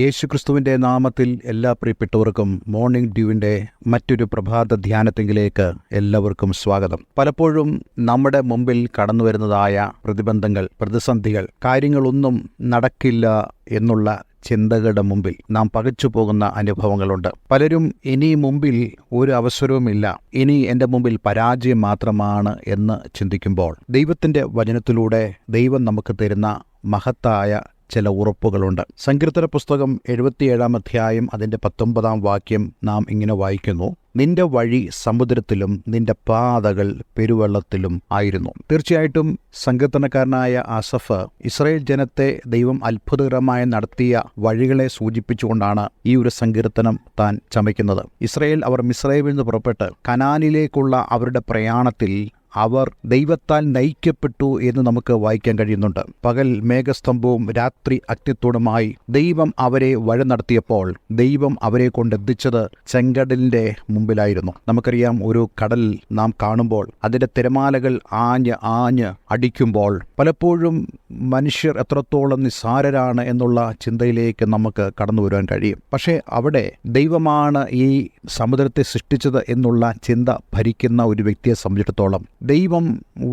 യേശുക്രിസ്തുവിൻ്റെ നാമത്തിൽ എല്ലാ പ്രിയപ്പെട്ടവർക്കും മോർണിംഗ് ഡ്യൂവിൻ്റെ മറ്റൊരു പ്രഭാത ധ്യാനത്തിലേക്ക് എല്ലാവർക്കും സ്വാഗതം. പലപ്പോഴും നമ്മുടെ മുമ്പിൽ കടന്നു വരുന്നതായ പ്രതിബന്ധങ്ങൾ, പ്രതിസന്ധികൾ, കാര്യങ്ങളൊന്നും നടക്കില്ല എന്നുള്ള ചിന്തകളുടെ മുമ്പിൽ നാം പകച്ചു പോകുന്ന അനുഭവങ്ങളുണ്ട്. പലരും ഇനി മുമ്പിൽ ഒരു അവസരവുമില്ല, ഇനി എൻ്റെ മുമ്പിൽ പരാജയം മാത്രമാണ് എന്ന് ചിന്തിക്കുമ്പോൾ ദൈവത്തിൻ്റെ വചനത്തിലൂടെ ദൈവം നമുക്ക് തരുന്ന മഹത്തായ ചില ഉറപ്പുകളുണ്ട്. സങ്കീർത്തന പുസ്തകം 77 അധ്യായം അതിൻ്റെ 19 വാക്യം നാം ഇങ്ങനെ വായിക്കുന്നു: നിന്റെ വഴി സമുദ്രത്തിലും നിന്റെ പാതകൾ പെരുവെള്ളത്തിലും ആയിരുന്നു. തീർച്ചയായിട്ടും സങ്കീർത്തനക്കാരനായ ആസഫ് ഇസ്രായേൽ ജനത്തെ ദൈവം അത്ഭുതകരമായി നടത്തിയ വഴികളെ സൂചിപ്പിച്ചുകൊണ്ടാണ് ഈ ഒരു സങ്കീർത്തനം താൻ ചമയ്ക്കുന്നത്. അവർ മിസ്രയീമിൽ നിന്ന് പുറപ്പെട്ട് കനാനിലേക്കുള്ള അവരുടെ പ്രയാണത്തിൽ അവർ ദൈവത്താൽ നയിക്കപ്പെട്ടു എന്ന് നമുക്ക് വായിക്കാൻ കഴിയുന്നുണ്ട്. പകൽ മേഘസ്തംഭവും രാത്രി അഗ്നിത്തോടുമായി ദൈവം അവരെ വഴി നടത്തിയപ്പോൾ ദൈവം അവരെ കൊണ്ടെത്തിച്ചത് ചെങ്കടലിന്റെ മുമ്പിലായിരുന്നു. നമുക്കറിയാം, ഒരു കടൽ നാം കാണുമ്പോൾ അതിന്റെ തിരമാലകൾ ആഞ്ഞ് അടിക്കുമ്പോൾ പലപ്പോഴും മനുഷ്യർ എത്രത്തോളം നിസ്സാരരാണ് എന്നുള്ള ചിന്തയിലേക്ക് നമുക്ക് കടന്നു വരുവാൻ കഴിയും. പക്ഷേ അവിടെ ദൈവമാണ് ഈ സമുദ്രത്തെ സൃഷ്ടിച്ചത് എന്നുള്ള ചിന്ത ഭരിക്കുന്ന ഒരു വ്യക്തിയെ സംബന്ധിച്ചിടത്തോളം ദൈവം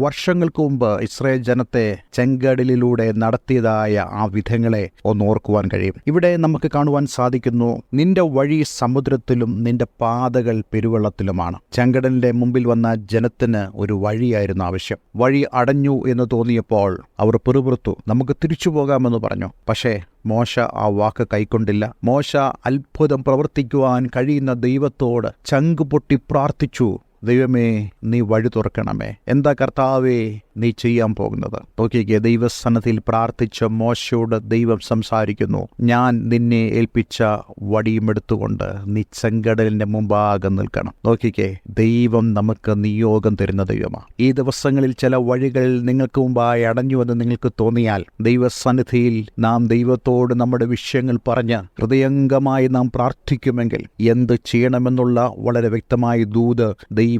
വർഷങ്ങൾക്ക് മുമ്പ് ഇസ്രായേൽ ജനത്തെ ചെങ്കടലിലൂടെ നടത്തിയതായ ആ വിധങ്ങളെ ഒന്ന് ഓർക്കുവാൻ കഴിയും. ഇവിടെ നമുക്ക് കാണുവാൻ സാധിക്കുന്നു, നിന്റെ വഴി സമുദ്രത്തിലും നിന്റെ പാതകൾ പെരുവെള്ളത്തിലുമാണ്. ചെങ്കടലിന്റെ മുമ്പിൽ വന്ന ജനത്തിന് ഒരു വഴിയായിരുന്നു ആവശ്യം. വഴി അടഞ്ഞു എന്ന് തോന്നിയപ്പോൾ അവർ പിറുപിറുത്തു, നമുക്ക് തിരിച്ചു പോകാമെന്ന് പറഞ്ഞു. പക്ഷേ മോശ ആ വാക്ക് കൈക്കൊണ്ടില്ല. മോശ അത്ഭുതം പ്രവർത്തിക്കുവാൻ കഴിയുന്ന ദൈവത്തോട് ചങ്കുപൊട്ടി പ്രാർത്ഥിച്ചു, ദൈവമേ, നീ വഴി തുറക്കണമേ. എന്താ കർത്താവേ നീ ചെയ്യാൻ പോകുന്നത്? നോക്കിക്കേ, ദൈവസന്നിധിയിൽ പ്രാർത്ഥിച്ച മോശയോട് ദൈവം സംസാരിക്കുന്നു, ഞാൻ നിന്നെ ഏൽപ്പിച്ച വടിയുമെടുത്തുകൊണ്ട് നീ ചെങ്കടലിന്റെ മുമ്പാകെ നിൽക്കണം. നോക്കിക്കേ, ദൈവം നമുക്ക് നിയോഗം തരുന്ന ദൈവമാണ്. ഈ ദിവസങ്ങളിൽ ചില വഴികൾ നിങ്ങൾക്ക് മുമ്പായി അടഞ്ഞുവെന്ന് നിങ്ങൾക്ക് തോന്നിയാൽ ദൈവസന്നിധിയിൽ നാം ദൈവത്തോട് നമ്മുടെ വിഷയങ്ങൾ പറഞ്ഞ് ഹൃദയംഗമായി നാം പ്രാർത്ഥിക്കുമെങ്കിൽ എന്ത് ചെയ്യണമെന്നുള്ള വളരെ വ്യക്തമായ ദൂത് ദൈവം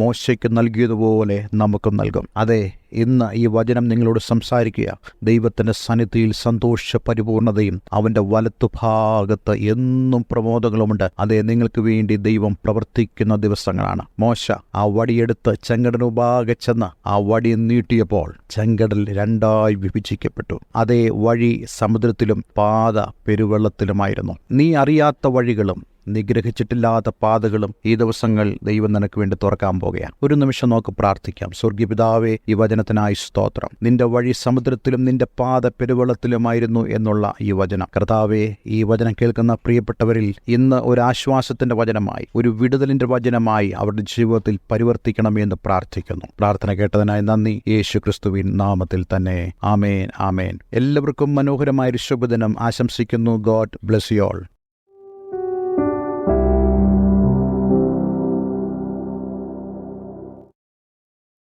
മോശയ്ക്ക് നൽകിയതുപോലെ നമുക്കും നൽകും. അതെ, ഇന്ന് ഈ വചനം നിങ്ങളോട് സംസാരിക്കുക. ദൈവത്തിൻ്റെ സന്നിധിയിൽ സന്തോഷ പരിപൂർണതയും അവൻ്റെ വലത്തുഭാഗത്ത് എന്നും പ്രമോദങ്ങളുമുണ്ട്. അതേ, നിങ്ങൾക്ക് വേണ്ടി ദൈവം പ്രവർത്തിക്കുന്ന ദിവസങ്ങളാണ്. മോശ ആ വടിയെടുത്ത് ചെങ്കടലുപാകെ ചെന്ന് ആ വടി നീട്ടിയപ്പോൾ ചെങ്കടൽ രണ്ടായി വിഭജിക്കപ്പെട്ടു. അതേ, വഴി സമുദ്രത്തിലും പാത പെരുവെള്ളത്തിലുമായിരുന്നു. നീ അറിയാത്ത വഴികളും നിഗ്രഹിച്ചിട്ടില്ലാത്ത പാതകളും ഈ ദിവസങ്ങൾ ദൈവം നിനക്ക് വേണ്ടി തുറക്കാൻ പോകുകയാണ്. ഒരു നിമിഷം നോക്ക് പ്രാർത്ഥിക്കാം. സ്വർഗീയ പിതാവേ, ഈ വചനത്തിനായി സ്തോത്രം. നിന്റെ വഴി സമുദ്രത്തിലും നിന്റെ പാത പെരുവെള്ളത്തിലുമായിരുന്നു എന്നുള്ള ഈ വചനം കർത്താവേ, ഈ വചനം കേൾക്കുന്ന പ്രിയപ്പെട്ടവരിൽ ഇന്ന് ഒരു ആശ്വാസത്തിന്റെ വചനമായി, ഒരു വിടുതലിന്റെ വചനമായി അവരുടെ ജീവിതത്തിൽ പരിവർത്തിക്കണമെന്ന് പ്രാർത്ഥിക്കുന്നു. പ്രാർത്ഥന കേട്ടതിനായി നന്ദി. യേശുക്രിസ്തുവിൻ നാമത്തിൽ തന്നെ. ആമേൻ, ആമേൻ. എല്ലാവർക്കും മനോഹരമായൊരു ശുഭദിനം ആശംസിക്കുന്നു. God bless you all.